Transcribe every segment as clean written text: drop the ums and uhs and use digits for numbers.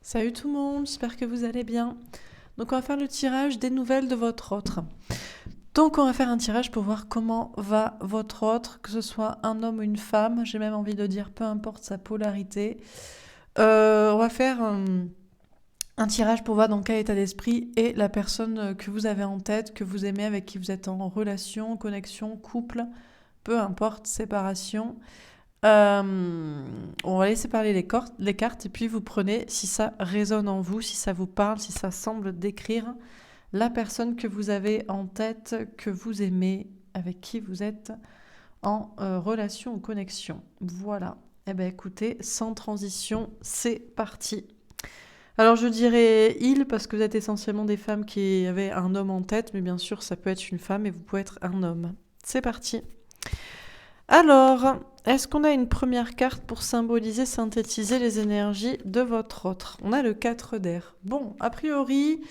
Salut tout le monde, j'espère que vous allez bien. Donc on va faire le tirage des nouvelles de votre autre. Donc on va faire un tirage pour voir comment va votre autre, que ce soit un homme ou une femme. J'ai même envie de dire peu importe sa polarité. On va faire un tirage pour voir dans quel état d'esprit est la personne que vous avez en tête, que vous aimez, avec qui vous êtes en relation, connexion, couple, peu importe, séparation. On va laisser parler les cartes et puis vous prenez si ça résonne en vous, si ça vous parle, si ça semble décrire la personne que vous avez en tête, que vous aimez, avec qui vous êtes en relation ou connexion. Voilà. Eh bien écoutez, sans transition, c'est parti. Alors je dirais il parce que vous êtes essentiellement des femmes qui avaient un homme en tête, mais bien sûr ça peut être une femme et vous pouvez être un homme. C'est parti. Alors, est-ce qu'on a une première carte pour symboliser, synthétiser les énergies de votre autre? On a le 4 d'air. Bon, a priori,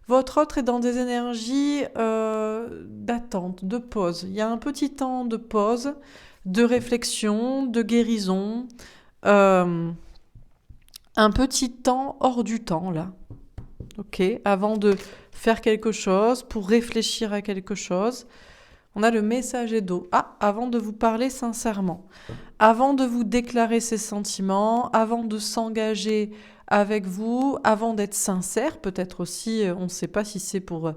votre autre est dans des énergies d'attente, de pause. Il y a un petit temps de pause, de réflexion, de guérison. Un petit temps hors du temps, là. Ok, avant de faire quelque chose, pour réfléchir à quelque chose. On a le messager d'eau. Ah, avant de vous parler sincèrement, avant de vous déclarer ses sentiments, avant de s'engager avec vous, avant d'être sincère, peut-être aussi, on ne sait pas si c'est pour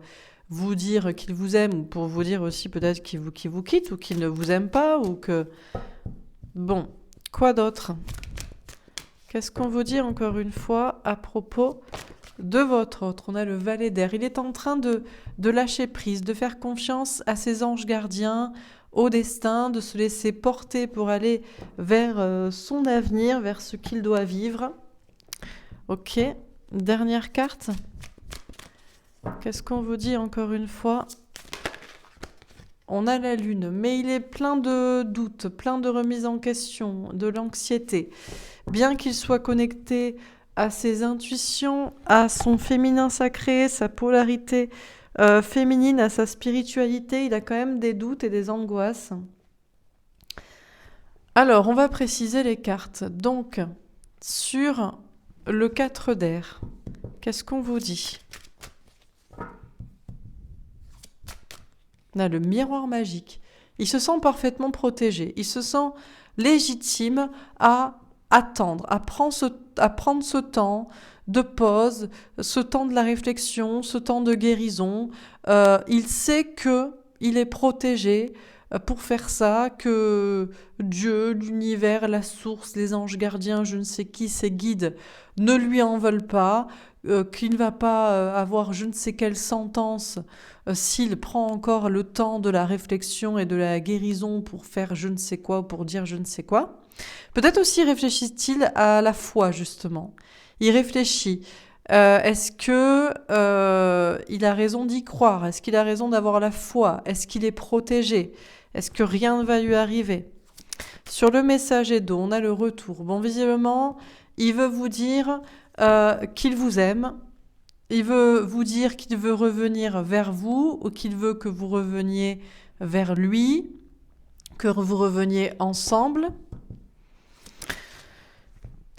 vous dire qu'il vous aime ou pour vous dire aussi peut-être qu'il vous quitte ou qu'il ne vous aime pas ou que... Bon, quoi d'autre? Qu'est-ce qu'on vous dit encore une fois à propos de votre autre? On a le valet d'air. Il est en train de lâcher prise, de faire confiance à ses anges gardiens, au destin, de se laisser porter pour aller vers son avenir, vers ce qu'il doit vivre. Ok, dernière carte. Qu'est-ce qu'on vous dit encore une fois? On a la lune, mais il est plein de doutes, plein de remises en question, de l'anxiété. Bien qu'il soit connecté à ses intuitions, à son féminin sacré, sa polarité féminine, à sa spiritualité, il a quand même des doutes et des angoisses. Alors, on va préciser les cartes. Donc, sur le 4 d'air, qu'est-ce qu'on vous dit? On a le miroir magique. Il se sent parfaitement protégé. Il se sent légitime à attendre, à prendre ce temps de pause, ce temps de la réflexion, ce temps de guérison. Il sait que il est protégé pour faire ça, que Dieu, l'univers, la source, les anges gardiens, je ne sais qui, ses guides, ne lui en veulent pas, qu'il ne va pas avoir je ne sais quelle sentence s'il prend encore le temps de la réflexion et de la guérison pour faire je ne sais quoi, pour dire je ne sais quoi. Peut-être aussi réfléchit-il à la foi, justement. Il réfléchit. Est-ce que il a raison d'y croire? Est-ce qu'il a raison d'avoir la foi? Est-ce qu'il est protégé? Est-ce que rien ne va lui arriver? Sur le messager d'eau, on a le retour. Bon, visiblement, il veut vous dire qu'il vous aime. Il veut vous dire qu'il veut revenir vers vous ou qu'il veut que vous reveniez vers lui, que vous reveniez ensemble.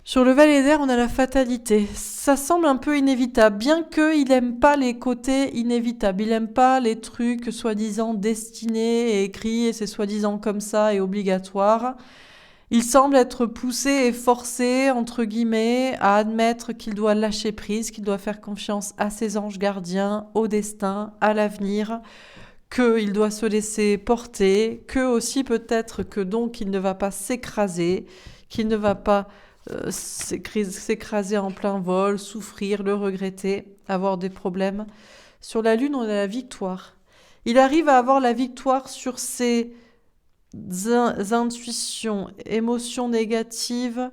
Sur le valet d'air, on a la fatalité. Ça semble un peu inévitable, bien qu'il n'aime pas les côtés inévitables. Il n'aime pas les trucs soi-disant destinés et écrits, et c'est soi-disant comme ça et obligatoire. Il semble être poussé et forcé, entre guillemets, à admettre qu'il doit lâcher prise, qu'il doit faire confiance à ses anges gardiens, au destin, à l'avenir, qu'il doit se laisser porter, que aussi peut-être que donc il ne va pas s'écraser, qu'il ne va pas s'écraser en plein vol, souffrir, le regretter, avoir des problèmes. Sur la lune, on a la victoire. Il arrive à avoir la victoire sur ses intuitions, émotions négatives,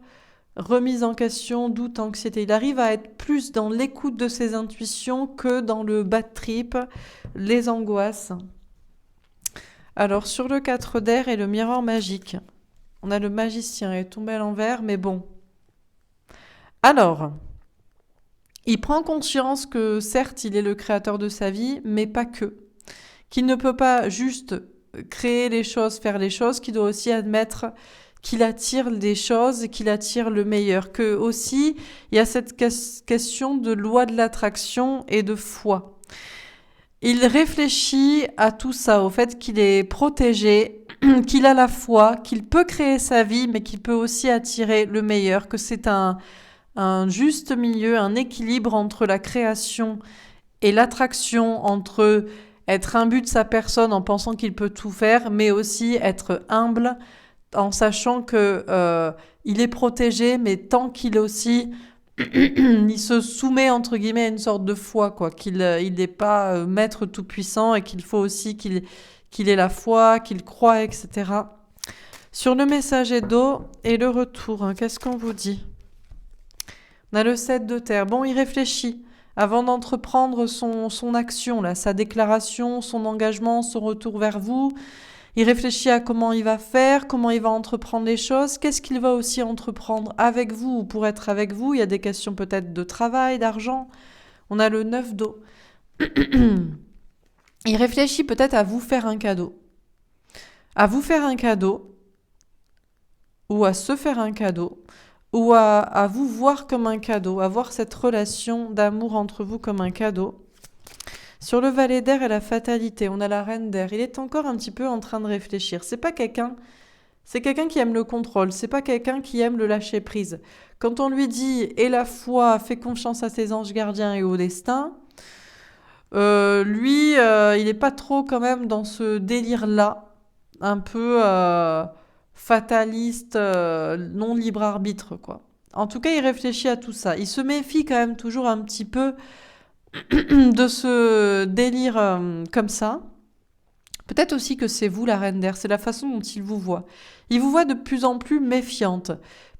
remise en question, doute, anxiété. Il arrive à être plus dans l'écoute de ses intuitions que dans le bad trip, les angoisses. Alors, sur le 4 d'air et le miroir magique, on a le magicien, il est tombé à l'envers, mais bon. Alors, il prend conscience que certes, il est le créateur de sa vie, mais pas que. Qu'il ne peut pas juste créer les choses, faire les choses, qu'il doit aussi admettre qu'il attire des choses et qu'il attire le meilleur. Que aussi, il y a cette question de loi de l'attraction et de foi. Il réfléchit à tout ça, au fait qu'il est protégé, qu'il a la foi, qu'il peut créer sa vie, mais qu'il peut aussi attirer le meilleur, que c'est un juste milieu, un équilibre entre la création et l'attraction, entre être imbu de sa personne en pensant qu'il peut tout faire, mais aussi être humble en sachant que il est protégé, mais tant qu'il aussi il se soumet entre guillemets à une sorte de foi, quoi, qu'il il n'est pas maître tout puissant et qu'il faut aussi qu'il ait la foi, qu'il croit, etc. Sur le messager d'eau et le retour, hein, qu'est-ce qu'on vous dit? On a le 7 de terre. Bon, il réfléchit avant d'entreprendre son action, là, sa déclaration, son engagement, son retour vers vous. Il réfléchit à comment il va faire, comment il va entreprendre les choses, qu'est-ce qu'il va aussi entreprendre avec vous ou pour être avec vous. Il y a des questions peut-être de travail, d'argent. On a le 9 d'eau. Il réfléchit peut-être à vous faire un cadeau. À vous faire un cadeau, ou à se faire un cadeau, ou à vous voir comme un cadeau, à voir cette relation d'amour entre vous comme un cadeau. Sur le valet d'air et la fatalité, on a la reine d'air. Il est encore un petit peu en train de réfléchir. C'est quelqu'un qui aime le contrôle. C'est pas quelqu'un qui aime le lâcher prise. Quand on lui dit « aie la foi, fais confiance à tes anges gardiens et au destin », lui, il n'est pas trop quand même dans ce délire-là, un peu fataliste, non libre arbitre, quoi. En tout cas, il réfléchit à tout ça. Il se méfie quand même toujours un petit peu de ce délire comme ça. Peut-être aussi que c'est vous la reine d'air, c'est la façon dont il vous voit. Il vous voit de plus en plus méfiante.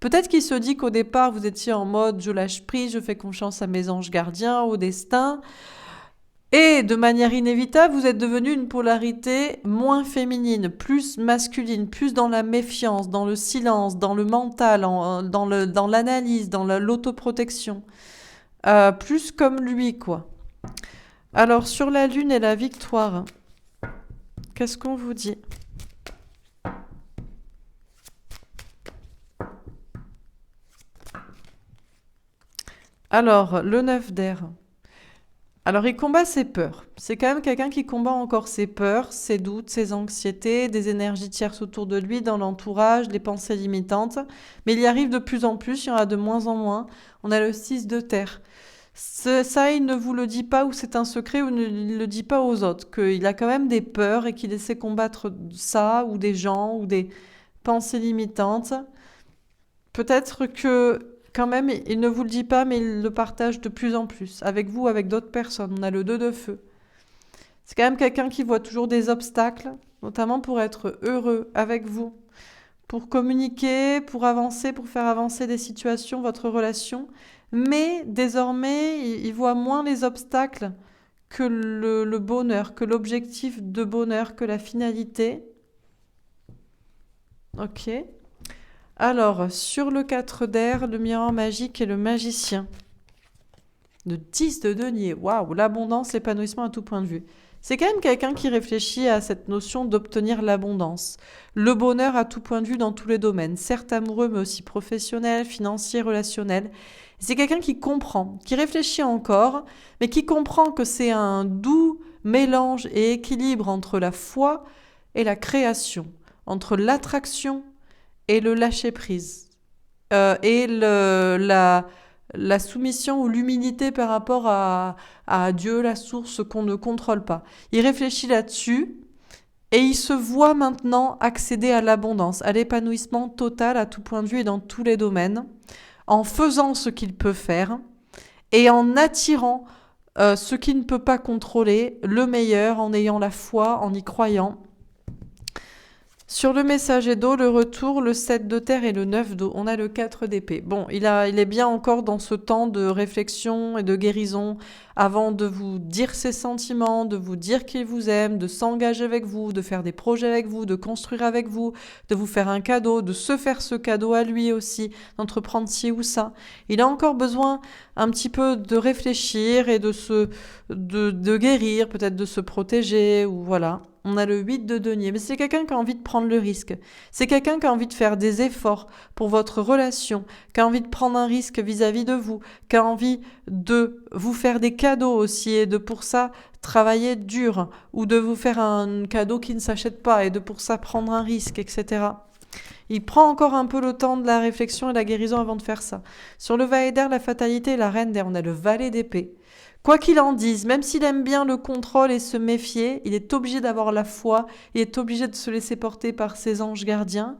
Peut-être qu'il se dit qu'au départ vous étiez en mode je lâche prise, je fais confiance à mes anges gardiens, au destin. Et de manière inévitable, vous êtes devenue une polarité moins féminine, plus masculine, plus dans la méfiance, dans le silence, dans le mental, dans l'analyse, dans l'autoprotection. Plus comme lui, quoi. Alors, sur la lune et la victoire, qu'est-ce qu'on vous dit? Alors, le 9 d'air. Alors, il combat ses peurs. C'est quand même quelqu'un qui combat encore ses peurs, ses doutes, ses anxiétés, des énergies tierces autour de lui, dans l'entourage, des pensées limitantes. Mais il y arrive de plus en plus, il y en a de moins en moins. On a le 6 de terre. Ça, il ne vous le dit pas, ou c'est un secret, ou il ne le dit pas aux autres, qu'il a quand même des peurs et qu'il essaie de combattre ça, ou des gens, ou des pensées limitantes. Peut-être que quand même, il ne vous le dit pas, mais il le partage de plus en plus, avec vous, avec d'autres personnes. On a le 2 de feu. C'est quand même quelqu'un qui voit toujours des obstacles, notamment pour être heureux avec vous, pour communiquer, pour avancer, pour faire avancer des situations, votre relation. Mais désormais, il voit moins les obstacles que le bonheur, que l'objectif de bonheur, que la finalité. Ok. Alors, sur le 4 d'air, le miroir magique et le magicien. Le 10 de denier. Waouh, l'abondance, l'épanouissement à tout point de vue. C'est quand même quelqu'un qui réfléchit à cette notion d'obtenir l'abondance. Le bonheur à tout point de vue dans tous les domaines, certes amoureux, mais aussi professionnel, financier, relationnel. C'est quelqu'un qui comprend, qui réfléchit encore, mais qui comprend que c'est un doux mélange et équilibre entre la foi et la création, entre l'attraction et le lâcher-prise, et la soumission ou l'humilité par rapport à Dieu, la source qu'on ne contrôle pas. Il réfléchit là-dessus et il se voit maintenant accéder à l'abondance, à l'épanouissement total à tout point de vue et dans tous les domaines, en faisant ce qu'il peut faire et en attirant ce qu'il ne peut pas contrôler, le meilleur, en ayant la foi, en y croyant. Sur le messager d'eau, le retour, le 7 de terre et le 9 d'eau, on a le 4 d'épée. Bon, il est bien encore dans ce temps de réflexion et de guérison avant de vous dire ses sentiments, de vous dire qu'il vous aime, de s'engager avec vous, de faire des projets avec vous, de construire avec vous, de vous faire un cadeau, de se faire ce cadeau à lui aussi, d'entreprendre ci ou ça. Il a encore besoin un petit peu de réfléchir et de guérir, peut-être de se protéger ou voilà. On a le 8 de denier, mais c'est quelqu'un qui a envie de prendre le risque. C'est quelqu'un qui a envie de faire des efforts pour votre relation, qui a envie de prendre un risque vis-à-vis de vous, qui a envie de vous faire des cadeaux aussi et de pour ça travailler dur, ou de vous faire un cadeau qui ne s'achète pas et de pour ça prendre un risque, etc. Il prend encore un peu le temps de la réflexion et de la guérison avant de faire ça. Sur le valet d'air, la fatalité et la reine d'air, on a le valet d'épée. Quoi qu'il en dise, même s'il aime bien le contrôle et se méfier, il est obligé d'avoir la foi, il est obligé de se laisser porter par ses anges gardiens.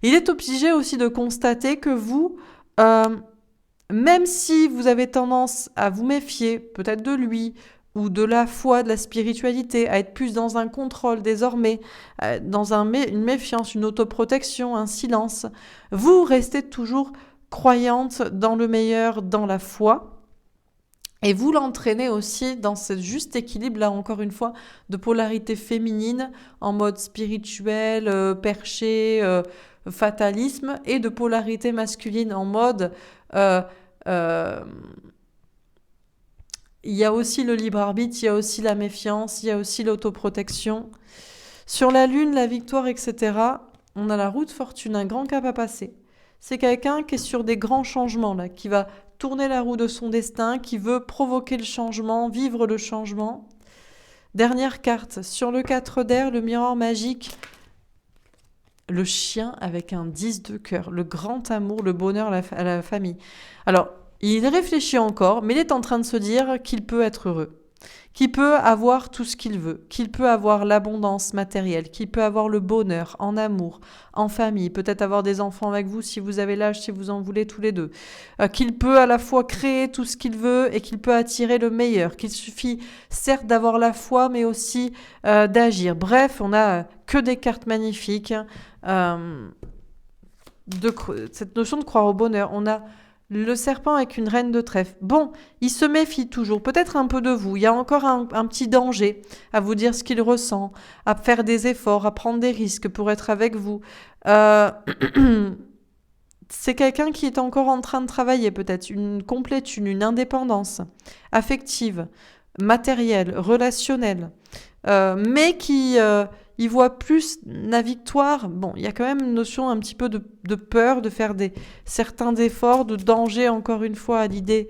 Il est obligé aussi de constater que vous, même si vous avez tendance à vous méfier, peut-être de lui, ou de la foi, de la spiritualité, à être plus dans un contrôle désormais, dans une méfiance, une autoprotection, un silence, vous restez toujours croyante dans le meilleur, dans la foi. Et vous l'entraînez aussi dans ce juste équilibre, là encore une fois, de polarité féminine en mode spirituel, perché, fatalisme, et de polarité masculine en mode... il y a aussi le libre arbitre, il y a aussi la méfiance, il y a aussi l'autoprotection. Sur la lune, la victoire, etc., on a la roue de fortune, un grand cap à passer. C'est quelqu'un qui est sur des grands changements, là, qui va tourner la roue de son destin, qui veut provoquer le changement, vivre le changement. Dernière carte, sur le 4 d'air, le miroir magique, le chien avec un 10 de cœur, le grand amour, le bonheur à la famille. Alors, il réfléchit encore, mais il est en train de se dire qu'il peut être heureux, qu'il peut avoir tout ce qu'il veut, qu'il peut avoir l'abondance matérielle, qu'il peut avoir le bonheur en amour, en famille, peut-être avoir des enfants avec vous si vous avez l'âge, si vous en voulez tous les deux, qu'il peut à la fois créer tout ce qu'il veut et qu'il peut attirer le meilleur, qu'il suffit certes d'avoir la foi mais aussi d'agir. Bref, on a que des cartes magnifiques, cette notion de croire au bonheur. On a le serpent avec une reine de trèfle. Bon, il se méfie toujours, peut-être un peu de vous. Il y a encore un petit danger à vous dire ce qu'il ressent, à faire des efforts, à prendre des risques pour être avec vous. C'est quelqu'un qui est encore en train de travailler, peut-être une complétude, une indépendance affective, matérielle, relationnelle, mais qui... il voit plus la victoire. Bon, il y a quand même une notion un petit peu de peur, de faire certains efforts, de danger, encore une fois, à l'idée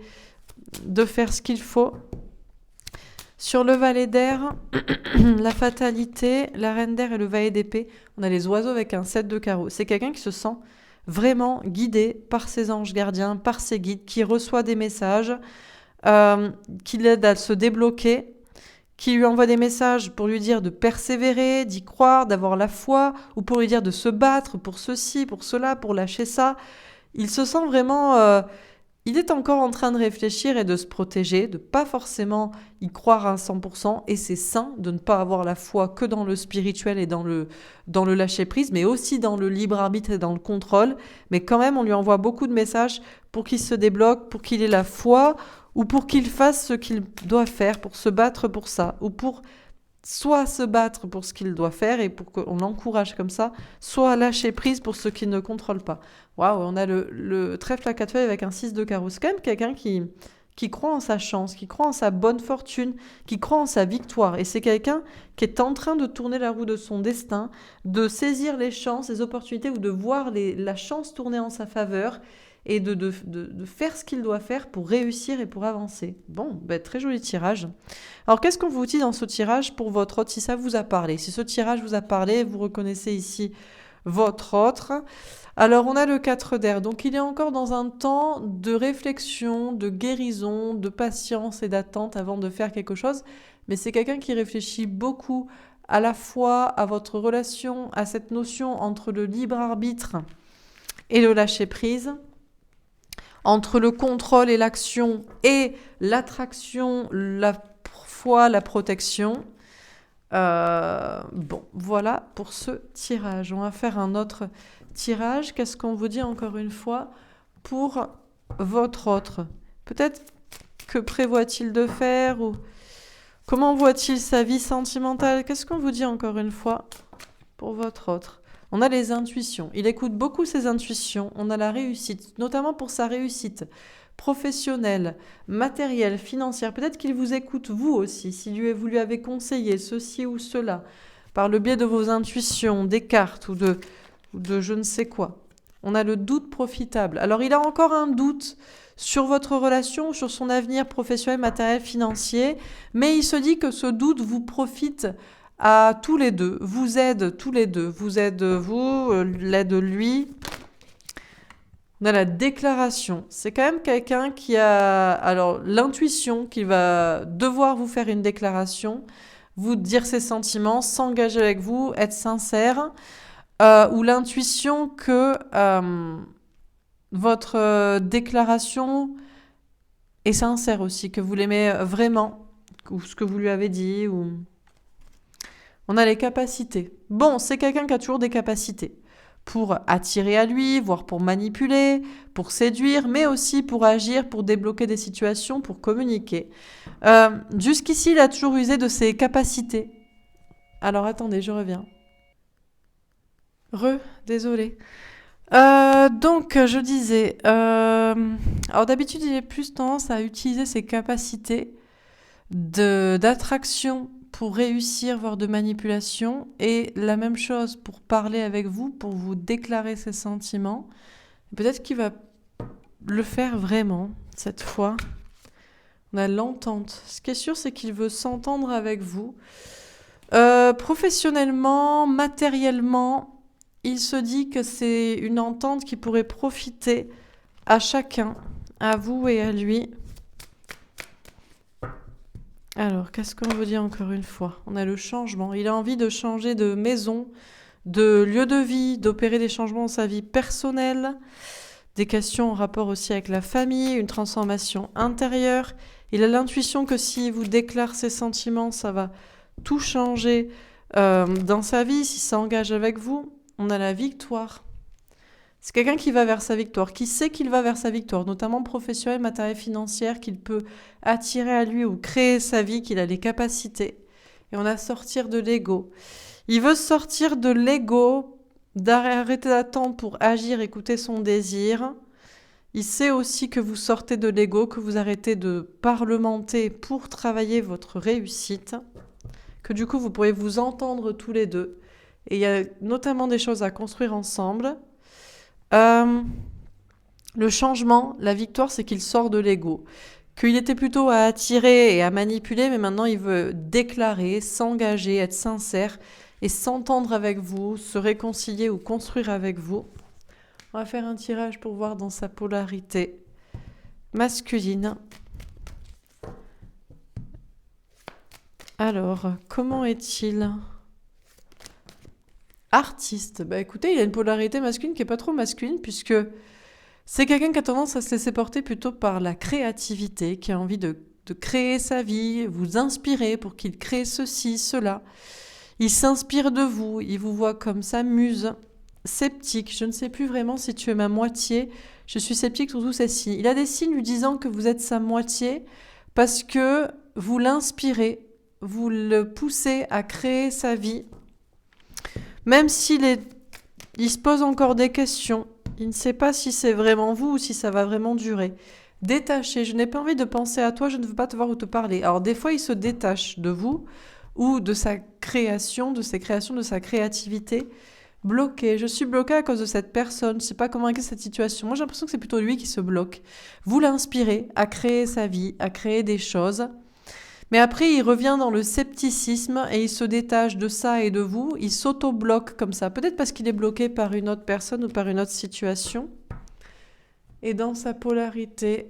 de faire ce qu'il faut. Sur le valet d'air, la fatalité, la reine d'air et le valet d'épée, on a les oiseaux avec un 7 de carreau. C'est quelqu'un qui se sent vraiment guidé par ses anges gardiens, par ses guides, qui reçoit des messages, qui l'aident à se débloquer, qui lui envoie des messages pour lui dire de persévérer, d'y croire, d'avoir la foi, ou pour lui dire de se battre pour ceci, pour cela, pour lâcher ça. Il se sent vraiment... il est encore en train de réfléchir et de se protéger, de pas forcément y croire à 100%, et c'est sain de ne pas avoir la foi que dans le spirituel et dans le lâcher-prise, mais aussi dans le libre arbitre et dans le contrôle. Mais quand même, on lui envoie beaucoup de messages pour qu'il se débloque, pour qu'il ait la foi, ou pour qu'il fasse ce qu'il doit faire, pour se battre pour ça, ou pour soit se battre pour ce qu'il doit faire et pour qu'on l'encourage comme ça, soit lâcher prise pour ce qu'il ne contrôle pas. Waouh, on a le trèfle à 4 feuilles avec un 6 de carreau. C'est quand même quelqu'un qui croit en sa chance, qui croit en sa bonne fortune, qui croit en sa victoire. Et c'est quelqu'un qui est en train de tourner la roue de son destin, de saisir les chances, les opportunités, ou de voir la chance tourner en sa faveur, et de faire ce qu'il doit faire pour réussir et pour avancer. Bon, très joli tirage. Alors, qu'est-ce qu'on vous dit dans ce tirage pour votre autre, si ça vous a parlé? Si ce tirage vous a parlé, vous reconnaissez ici votre autre. Alors, on a le 4 d'air. Donc, il est encore dans un temps de réflexion, de guérison, de patience et d'attente avant de faire quelque chose. Mais c'est quelqu'un qui réfléchit beaucoup à la fois à votre relation, à cette notion entre le libre arbitre et le lâcher-prise, entre le contrôle et l'action et l'attraction, la foi, la protection. Bon, voilà pour ce tirage. On va faire un autre tirage. Qu'est-ce qu'on vous dit encore une fois pour votre autre? Peut-être que prévoit-il de faire, ou comment voit-il sa vie sentimentale? Qu'est-ce qu'on vous dit encore une fois pour votre autre? On a les intuitions. Il écoute beaucoup ses intuitions. On a la réussite, notamment pour sa réussite professionnelle, matérielle, financière. Peut-être qu'il vous écoute vous aussi, si vous lui avez conseillé ceci ou cela. par le biais de vos intuitions, des cartes ou de je ne sais quoi. On a le doute profitable. Alors il a encore un doute sur votre relation, sur son avenir professionnel, matériel, financier, mais il se dit que ce doute vous profite à tous les deux, vous aide tous les deux, vous aide vous, l'aide lui. On a la déclaration. C'est quand même quelqu'un qui a alors l'intuition qu'il va devoir vous faire une déclaration, vous dire ses sentiments, s'engager avec vous, être sincère, ou l'intuition que votre déclaration est sincère aussi, que vous l'aimez vraiment, ou ce que vous lui avez dit, ou... On a les capacités. Bon, c'est quelqu'un qui a toujours des capacités pour attirer à lui, voire pour manipuler, pour séduire, mais aussi pour agir, pour débloquer des situations, pour communiquer. Jusqu'ici, il a toujours usé de ses capacités. Alors attendez, je reviens. Désolé. Donc, je disais, alors d'habitude, il a plus tendance à utiliser ses capacités d'attraction pour réussir, voire de manipulation, et la même chose pour parler avec vous, pour vous déclarer ses sentiments. Peut-être qu'il va le faire vraiment, cette fois. On a l'entente. Ce qui est sûr, c'est qu'il veut s'entendre avec vous. Professionnellement, matériellement, il se dit que c'est une entente qui pourrait profiter à chacun, à vous et à lui. Alors, qu'est-ce qu'on veut dire encore une fois? On a le changement. Il a envie de changer de maison, de lieu de vie, d'opérer des changements dans sa vie personnelle, des questions en rapport aussi avec la famille, une transformation intérieure. Il a l'intuition que s'il vous déclare ses sentiments, ça va tout changer dans sa vie, s'il s'engage avec vous. On a la victoire. C'est quelqu'un qui va vers sa victoire, qui sait qu'il va vers sa victoire, notamment professionnelle, matérielle, financière, qu'il peut attirer à lui ou créer sa vie, qu'il a les capacités. Et on a sortir de l'ego. Il veut sortir de l'ego, d'arrêter d'attendre pour agir, écouter son désir. Il sait aussi que vous sortez de l'ego, que vous arrêtez de parlementer pour travailler votre réussite, que du coup vous pourrez vous entendre tous les deux. Et il y a notamment des choses à construire ensemble. Le changement, la victoire, c'est qu'il sort de l'ego. Qu'il était plutôt à attirer et à manipuler, mais maintenant il veut déclarer, s'engager, être sincère et s'entendre avec vous, se réconcilier ou construire avec vous. On va faire un tirage pour voir dans sa polarité masculine. Alors, comment est-il ? Artiste. Bah écoutez, il a une polarité masculine qui est pas trop masculine puisque c'est quelqu'un qui a tendance à se laisser porter plutôt par la créativité, qui a envie de créer sa vie, vous inspirer pour qu'il crée ceci, cela. Il s'inspire de vous, il vous voit comme sa muse. Sceptique, je ne sais plus vraiment si tu es ma moitié, je suis sceptique sur tous ces signes. Il a des signes lui disant que vous êtes sa moitié parce que vous l'inspirez, vous le poussez à créer sa vie. Même s'il se pose encore des questions, il ne sait pas si c'est vraiment vous ou si ça va vraiment durer. Détaché, je n'ai pas envie de penser à toi, je ne veux pas te voir ou te parler. Alors des fois, il se détache de vous ou de sa création, de ses créations, de sa créativité. Bloqué, je suis bloqué à cause de cette personne, je ne sais pas comment régler cette situation. Moi, j'ai l'impression que c'est plutôt lui qui se bloque. Vous l'inspirez à créer sa vie, à créer des choses. Mais après, il revient dans le scepticisme et il se détache de ça et de vous. Il s'auto-bloque comme ça. Peut-être parce qu'il est bloqué par une autre personne ou par une autre situation. Et dans sa polarité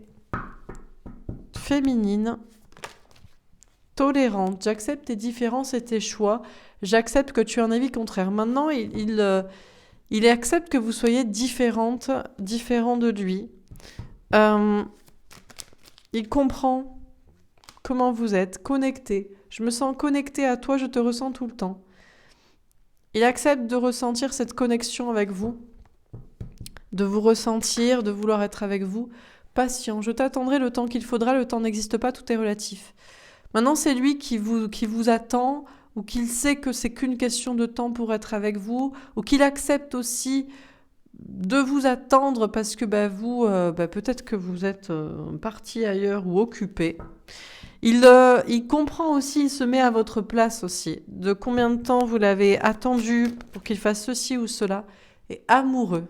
féminine, tolérante, j'accepte tes différences et tes choix. J'accepte que tu as un avis contraire. Maintenant, il accepte que vous soyez différent de lui. Il comprend comment vous êtes, connecté. Je me sens connecté à toi, je te ressens tout le temps. Il accepte de ressentir cette connexion avec vous, de vous ressentir, de vouloir être avec vous. Patient, je t'attendrai le temps qu'il faudra, le temps n'existe pas, tout est relatif. Maintenant, c'est lui qui vous attend, ou qu'il sait que c'est qu'une question de temps pour être avec vous, ou qu'il accepte aussi de vous attendre parce que vous, peut-être que vous êtes parti ailleurs ou occupé. Il comprend aussi, il se met à votre place aussi. De combien de temps vous l'avez attendu pour qu'il fasse ceci ou cela. Et amoureux.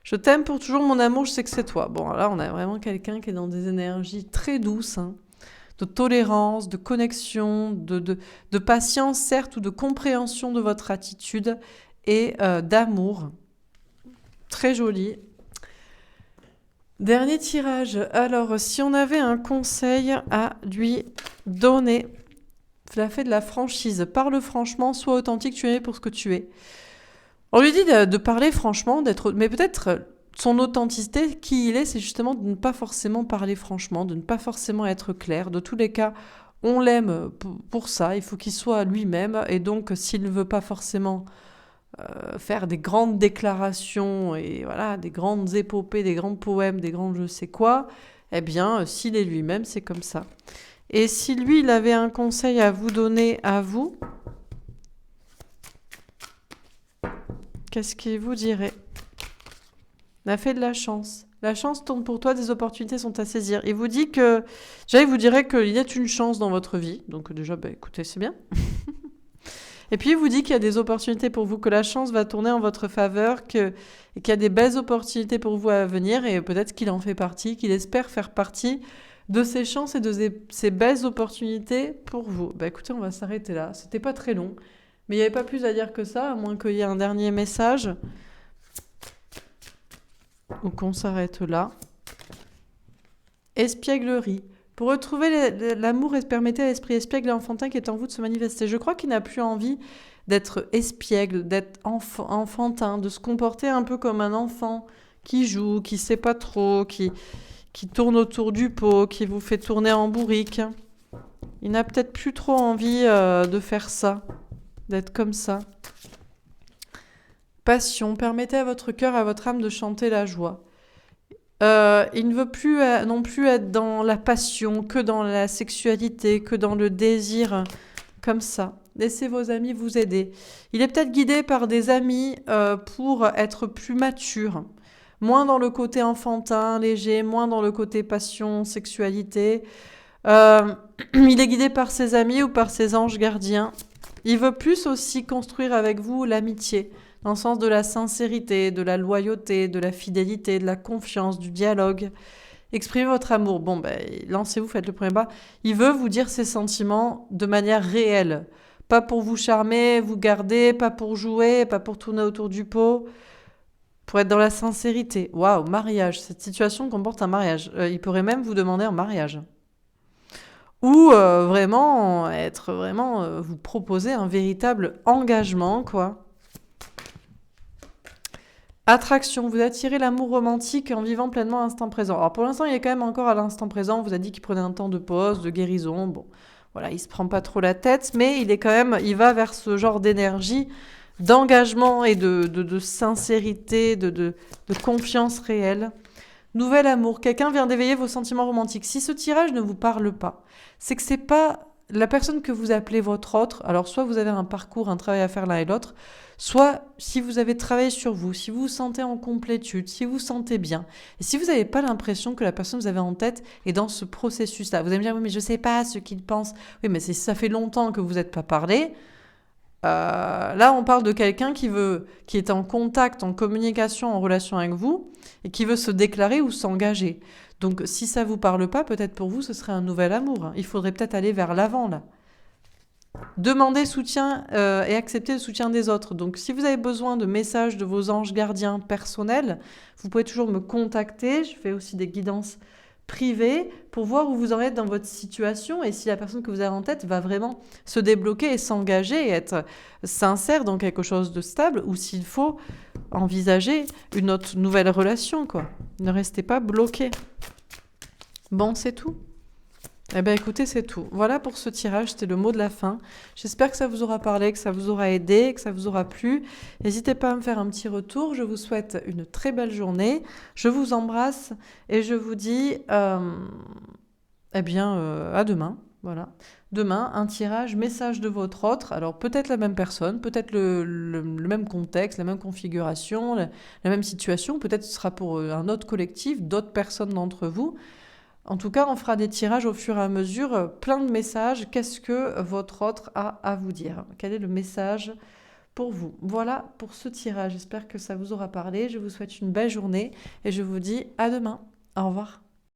Je t'aime pour toujours, mon amour, je sais que c'est toi. Bon, là, on a vraiment quelqu'un qui est dans des énergies très douces, hein, de tolérance, de connexion, de patience, certes, ou de compréhension de votre attitude et d'amour. Très joli. Dernier tirage. Alors, si on avait un conseil à lui donner, la fait de la franchise. Parle franchement, sois authentique, tu es pour ce que tu es. On lui dit de parler franchement, mais peut-être son authenticité, qui il est, c'est justement de ne pas forcément parler franchement, de ne pas forcément être clair. De tous les cas, on l'aime pour ça, il faut qu'il soit lui-même, et donc s'il ne veut pas forcément faire des grandes déclarations, et voilà, des grandes épopées, des grands poèmes, des grands je sais quoi, eh bien, s'il est lui-même, c'est comme ça. Et si lui, il avait un conseil à vous donner à vous, qu'est-ce qu'il vous dirait? La fée de la chance. La chance tourne pour toi, des opportunités sont à saisir. Il vous dit que... Déjà, il vous dirait qu'il y a une chance dans votre vie. Donc déjà, écoutez, c'est bien. Et puis, il vous dit qu'il y a des opportunités pour vous, que la chance va tourner en votre faveur, et qu'il y a des belles opportunités pour vous à venir, et peut-être qu'il en fait partie, qu'il espère faire partie de ces chances et de ces belles opportunités pour vous. Écoutez, on va s'arrêter là. C'était pas très long, mais il n'y avait pas plus à dire que ça, à moins qu'il y ait un dernier message. Donc on s'arrête là. Espièglerie. Pour retrouver l'amour, permettez à l'esprit espiègle et enfantin qui est en vous de se manifester. Je crois qu'il n'a plus envie d'être espiègle, d'être enfantin, de se comporter un peu comme un enfant qui joue, qui sait pas trop, qui tourne autour du pot, qui vous fait tourner en bourrique. Il n'a peut-être plus trop envie de faire ça, d'être comme ça. Passion, permettez à votre cœur, à votre âme de chanter la joie. Il ne veut plus non plus être dans la passion, que dans la sexualité, que dans le désir, comme ça. Laissez vos amis vous aider. Il est peut-être guidé par des amis pour être plus mature, moins dans le côté enfantin, léger, moins dans le côté passion, sexualité. Il est guidé par ses amis ou par ses anges gardiens. Il veut plus aussi construire avec vous l'amitié, dans le sens de la sincérité, de la loyauté, de la fidélité, de la confiance, du dialogue. Exprimez votre amour. Lancez-vous, faites le premier pas. Il veut vous dire ses sentiments de manière réelle. Pas pour vous charmer, vous garder, pas pour jouer, pas pour tourner autour du pot. Pour être dans la sincérité. Waouh, mariage. Cette situation comporte un mariage. Il pourrait même vous demander un mariage. Ou vous proposer un véritable engagement, quoi. Attraction, vous attirez l'amour romantique en vivant pleinement l'instant présent. Alors pour l'instant, il est quand même encore à l'instant présent. On vous a dit qu'il prenait un temps de pause, de guérison. Bon, voilà, il se prend pas trop la tête, mais il va vers ce genre d'énergie, d'engagement et de sincérité, de confiance réelle. Nouvel amour, quelqu'un vient d'éveiller vos sentiments romantiques. Si ce tirage ne vous parle pas, c'est que c'est pas la personne que vous appelez votre autre. Alors soit vous avez un parcours, un travail à faire l'un et l'autre, soit si vous avez travaillé sur vous, si vous vous sentez en complétude, si vous vous sentez bien, et si vous n'avez pas l'impression que la personne que vous avez en tête est dans ce processus-là. Vous allez me dire, oui, mais je ne sais pas ce qu'il pense. Oui, mais si ça fait longtemps que vous n'êtes pas parlé, là, on parle de quelqu'un qui est en contact, en communication, en relation avec vous, et qui veut se déclarer ou s'engager. Donc, si ça vous parle pas, peut-être pour vous, ce serait un nouvel amour. Il faudrait peut-être aller vers l'avant, là. Demandez soutien et accepter le soutien des autres. Donc, si vous avez besoin de messages de vos anges gardiens personnels, vous pouvez toujours me contacter. Je fais aussi des guidances privées pour voir où vous en êtes dans votre situation et si la personne que vous avez en tête va vraiment se débloquer et s'engager et être sincère dans quelque chose de stable ou s'il faut envisager une autre nouvelle relation, quoi. Ne restez pas bloqué. Bon, c'est tout. Eh bien, écoutez, c'est tout. Voilà pour ce tirage, c'était le mot de la fin. J'espère que ça vous aura parlé, que ça vous aura aidé, que ça vous aura plu. N'hésitez pas à me faire un petit retour. Je vous souhaite une très belle journée. Je vous embrasse et je vous dis à demain. Voilà. Demain, un tirage, message de votre autre. Alors, peut-être la même personne, peut-être le même contexte, la même configuration, la même situation. Peut-être ce sera pour un autre collectif, d'autres personnes d'entre vous. En tout cas, on fera des tirages au fur et à mesure, plein de messages. Qu'est-ce que votre autre a à vous dire? Quel est le message pour vous? Voilà pour ce tirage. J'espère que ça vous aura parlé. Je vous souhaite une belle journée et je vous dis à demain. Au revoir.